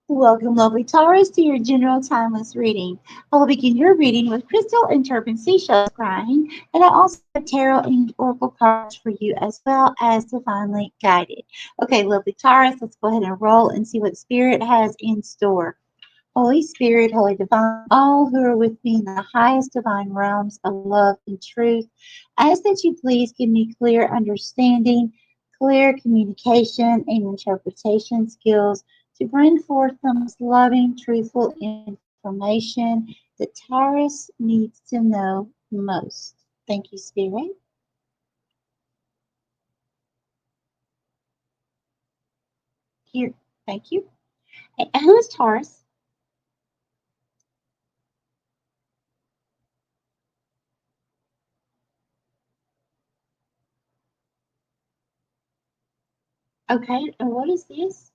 Welcome, lovely Taurus, to your general timeless reading. I will begin your reading with crystal and turpin seashells crying, and I also have tarot and oracle cards for you as well as divinely guided. Okay, lovely Taurus, let's go ahead and roll and see what Spirit has in store. Holy Spirit, Holy Divine, all who are with me in the highest divine realms of love and truth, I ask that you please give me clear understanding, clear communication, and interpretation skills to bring forth the most loving, truthful information that Taurus needs to know most. Thank you, Spirit. Here, thank you. And who is Taurus? Okay, and what is this?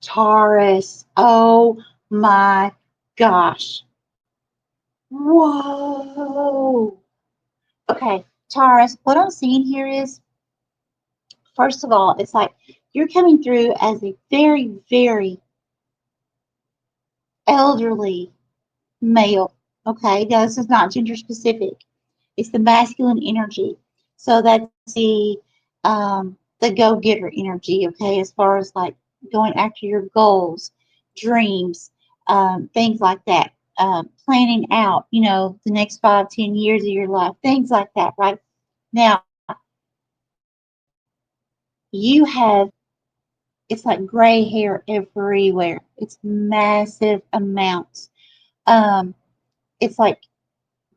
Taurus. Oh my gosh. Whoa. Okay, Taurus, what I'm seeing here is, first of all, it's like you're coming through as a very, very elderly male. Okay, now this is not gender specific. It's the masculine energy. So that's the go-getter energy, okay, as far as like going after your goals, dreams, things like that. Planning out, the next 5, 10 years of your life, things like that, right? Now, you have it's like gray hair everywhere. It's massive amounts. Um, it's like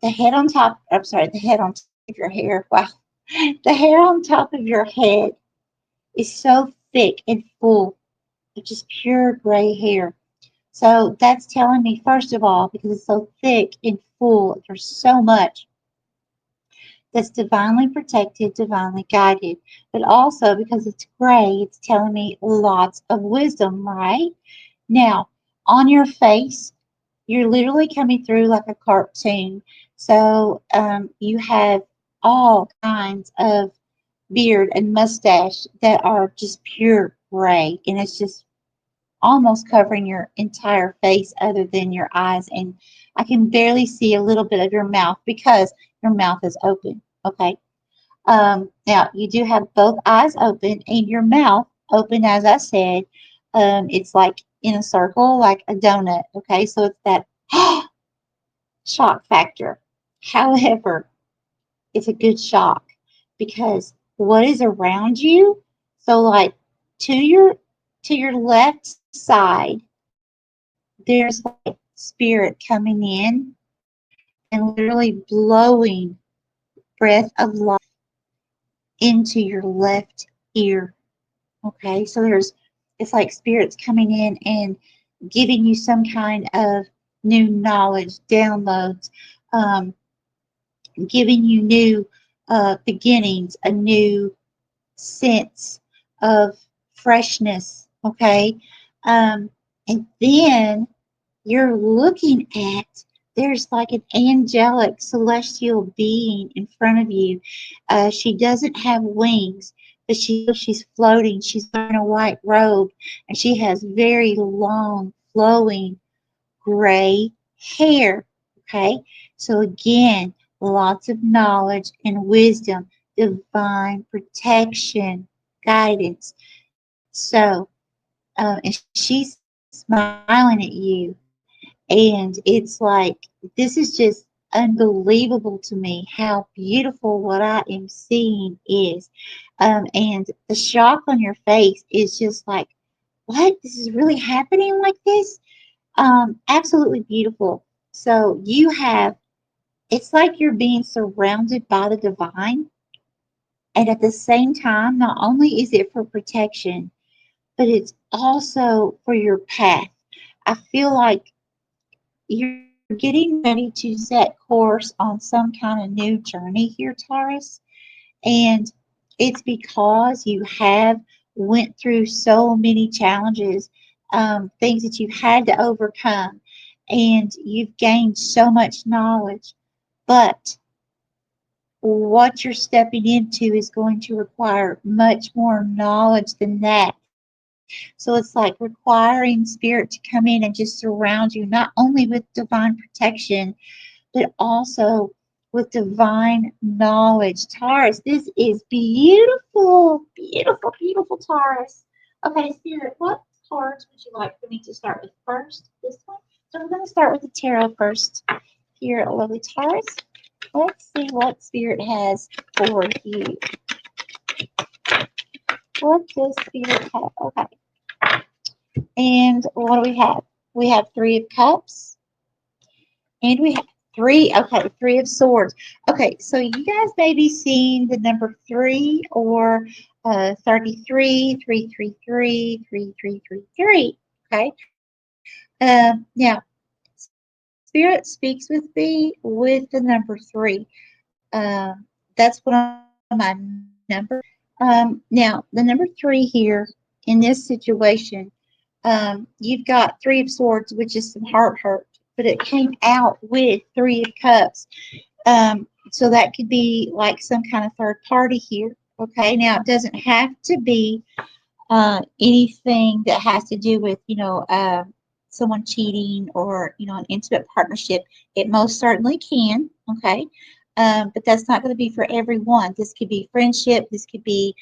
the head on top, I'm sorry, the head on top of your hair. Wow. The hair on top of your head is so thick and full of just pure gray hair. So that's telling me, first of all, because it's so thick and full, there's so much that's divinely protected, divinely guided. But also because it's gray, it's telling me lots of wisdom, right? Now, on your face, you're literally coming through like a cartoon. So you have all kinds of beard and mustache that are just pure gray, and it's just almost covering your entire face other than your eyes. And I can barely see a little bit of your mouth because your mouth is open. Okay. Now, you do have both eyes open and your mouth open, as I said. It's like in a circle, like a donut. Okay. So it's that shock factor. However, it's a good shock because what is around you, so like to your to your left side, there's like spirit coming in and literally blowing breath of life into your left ear. Okay, so there's it's like spirits coming in and giving you some kind of new knowledge, downloads, um, giving you new beginnings, a new sense of freshness. Okay, and then you're looking at there's like an angelic celestial being in front of you. She doesn't have wings, but she's floating. She's wearing a white robe, and she has very long, flowing gray hair. Okay, so again, lots of knowledge and wisdom, divine protection, guidance. So, and she's smiling at you, and it's like, this is just unbelievable to me how beautiful what I am seeing is. And the shock on your face is just like, what? This is really happening like this? Absolutely beautiful. So you have, it's like you're being surrounded by the divine. And at the same time, not only is it for protection, but it's also for your path. I feel like you're getting ready to set course on some kind of new journey here, Taurus. And it's because you have went through so many challenges, things that you've had to overcome, and you've gained so much knowledge. But what you're stepping into is going to require much more knowledge than that. So it's like requiring spirit to come in and just surround you, not only with divine protection, but also with divine knowledge. Taurus, this is beautiful, beautiful, beautiful, Taurus. Okay, Spirit, what cards would you like for me to start with first? This one? So I'm going to start with the tarot first. Here, lovely Taurus. Let's see what Spirit has for you. What does Spirit have? Okay. And what do we have? We have Three of Cups. And we have Three of Swords. Okay, so you guys may be seeing the number 3 or 33, 333, 3333. Okay. Now, Spirit speaks with me with the number 3. That's one of my numbers. Now, the number 3 here in this situation, you've got Three of Swords, which is some heart hurt, but it came out with Three of Cups. So that could be like some kind of third party here. Okay, now it doesn't have to be anything that has to do with, someone cheating or, an intimate partnership. It most certainly can. Okay. But that's not going to be for everyone. This could be friendship. This could be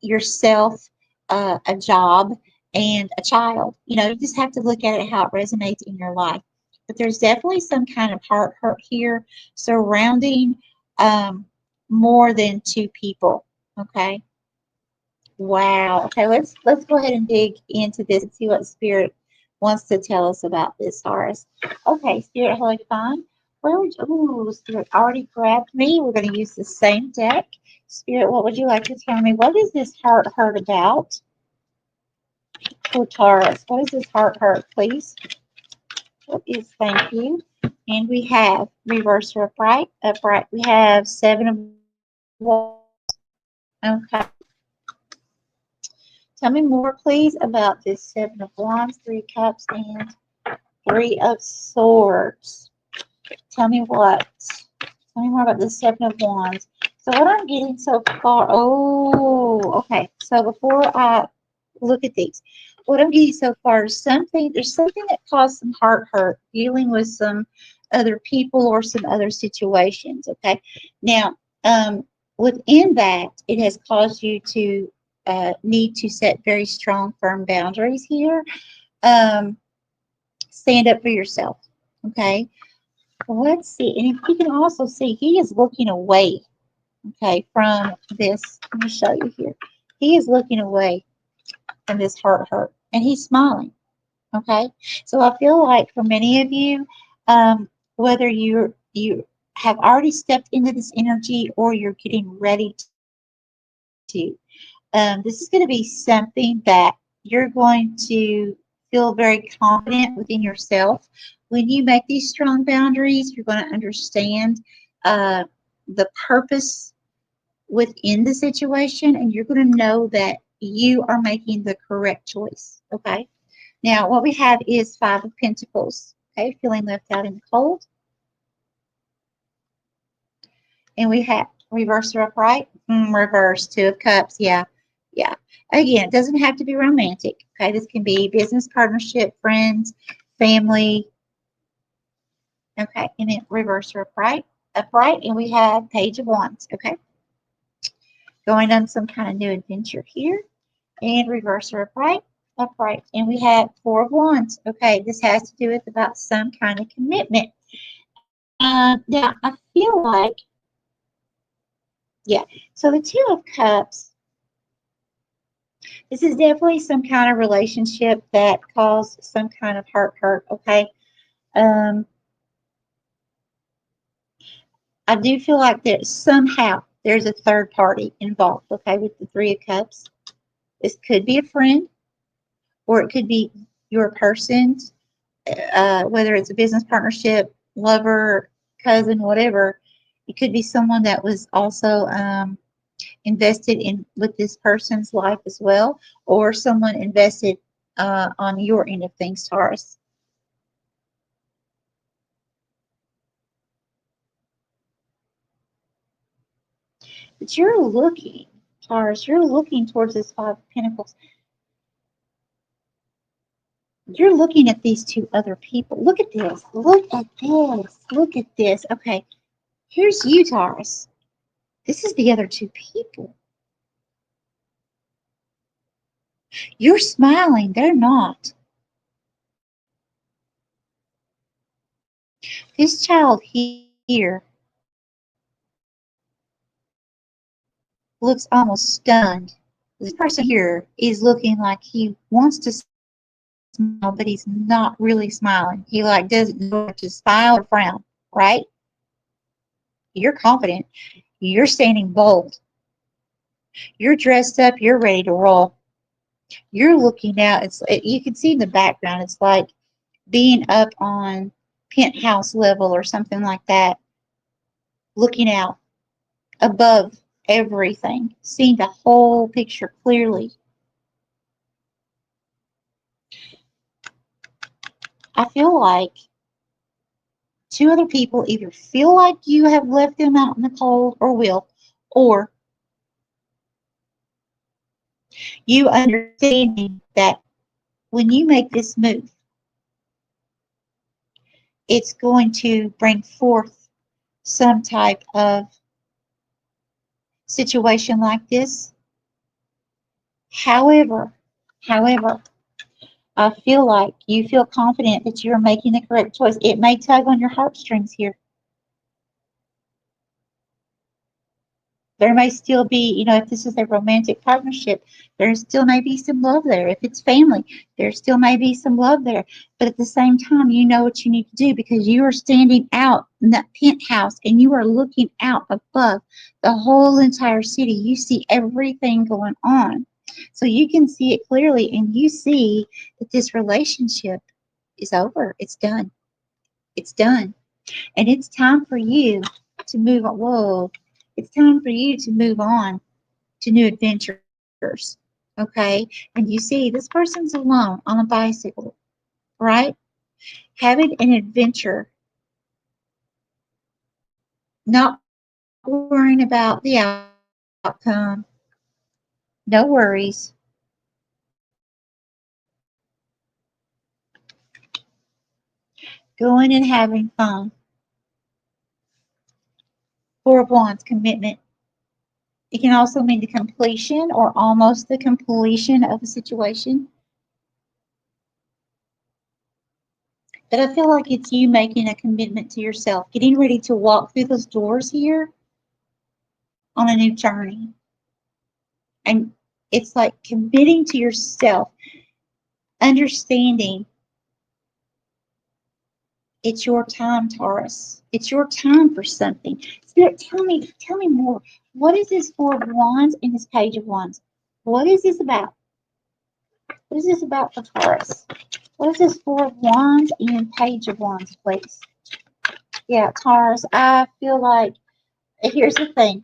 yourself, a job, and a child. You just have to look at it how it resonates in your life. But there's definitely some kind of heart hurt here surrounding more than two people. Okay. Wow. Okay, let's go ahead and dig into this and see what Spirit wants to tell us about this, Taurus. Okay, Spirit, hello, divine. Where would you, ooh, Spirit already grabbed me. We're going to use the same deck. Spirit, what would you like to tell me? What is this heart hurt about? Oh, Taurus, what is this heart hurt, please? What is, thank you. And we have reverse or upright, upright. We have Seven of Wands. Okay. Tell me more, please, about this Seven of Wands, Three Cups, and Three of Swords. Tell me what. Tell me more about this Seven of Wands. So what I'm getting so far, okay. So before I look at these, what I'm getting so far is there's something that caused some heart hurt, dealing with some other people or some other situations, okay? Now, within that, it has caused you to need to set very strong, firm boundaries here. Um, stand up for yourself, okay? Let's see. And if you can also see, he is looking away, okay, from this. Let me show you here. He is looking away from this heart hurt, and he's smiling, okay? So I feel like for many of you, whether you have already stepped into this energy or you're getting ready to, this is going to be something that you're going to feel very confident within yourself. When you make these strong boundaries, you're going to understand the purpose within the situation, and you're going to know that you are making the correct choice. Okay. Now, what we have is Five of Pentacles. Okay, feeling left out in the cold. And we have reverse or upright. Reverse, Two of Cups. Yeah, yeah. Again, it doesn't have to be romantic. Okay, this can be business partnership, friends, family. Okay, and then reverse or upright. Upright, and we have Page of Wands. Okay, going on some kind of new adventure here. And reverse or upright. Upright, and we have Four of Wands. Okay, this has to do with about some kind of commitment. Now, I feel like, yeah, so the Two of Cups, this is definitely some kind of relationship that caused some kind of heart hurt, okay? Um, I do feel like that somehow there's a third party involved, okay, with the Three of Cups. This could be a friend, or it could be your person's, whether it's a business partnership, lover, cousin, whatever. It could be someone that was also invested in with this person's life as well, or someone invested on your end of things, Taurus. But you're looking, Taurus, you're looking towards this Five of Pentacles. You're looking at these two other people. Look at this. Look at this. Look at this. Okay, here's you, Taurus. This is the other two people. You're smiling. They're not. This child here looks almost stunned. This person here is looking like he wants to smile, but he's not really smiling. He like doesn't know if to smile or frown, right? You're confident. You're standing bold. You're dressed up. You're ready to roll. You're looking out. You can see in the background. It's like being up on penthouse level or something like that, looking out above everything, seeing the whole picture clearly. I feel like two other people either feel like you have left them out in the cold or will, or you understanding that when you make this move, it's going to bring forth some type of situation like this. However, I feel like you feel confident that you're making the correct choice. It may tug on your heartstrings here. There may still be, if this is a romantic partnership, there still may be some love there. If it's family, there still may be some love there. But at the same time, you know what you need to do because you are standing out in that penthouse and you are looking out above the whole entire city. You see everything going on. So you can see it clearly and you see that this relationship is over. It's done. It's done. And it's time for you to move on. Whoa. It's time for you to move on to new adventures. Okay? And you see, this person's alone on a bicycle, right? Having an adventure, not worrying about the outcome, no worries, going and having fun. Four of Wands, commitment. It can also mean the completion or almost the completion of a situation. But I feel like it's you making a commitment to yourself, getting ready to walk through those doors here on a new journey. And it's like committing to yourself, understanding it's your time, Taurus. It's your time for something. Spirit, tell me more. What is this Four of Wands and this Page of Wands? What is this about? What is this about for Taurus? What is this Four of Wands and Page of Wands, please? Yeah, Taurus, I feel like, here's the thing.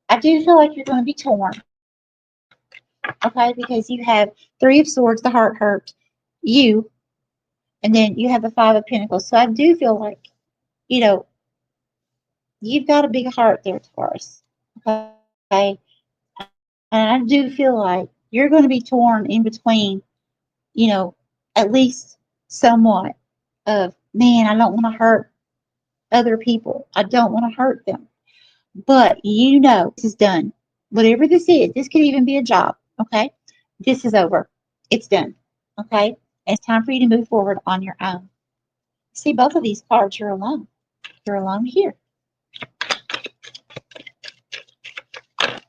I do feel like you're going to be torn, okay? Because you have Three of Swords, the heart hurt, you, and then you have the Five of Pentacles. So I do feel like, you know, you've got a big heart there, Taurus, okay? And I do feel like you're going to be torn in between, at least somewhat of, man, I don't want to hurt other people. I don't want to hurt them. But this is done. Whatever this is, this could even be a job, okay? This is over. It's done, okay? And it's time for you to move forward on your own. See, both of these cards, you're alone. You're alone here. Okay,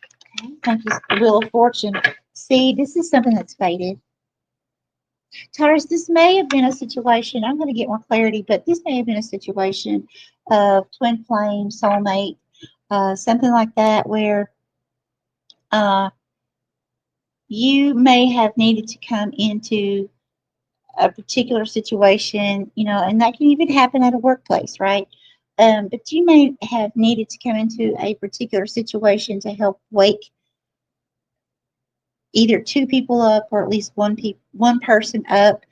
thank you, Wheel of Fortune. See, this is something that's faded. Taurus, this may have been a situation, I'm going to get more clarity, but this may have been a situation of twin flame, soulmate, something like that, where you may have needed to come into a particular situation, and that can even happen at a workplace, right? But you may have needed to come into a particular situation to help wake either two people up or at least one person up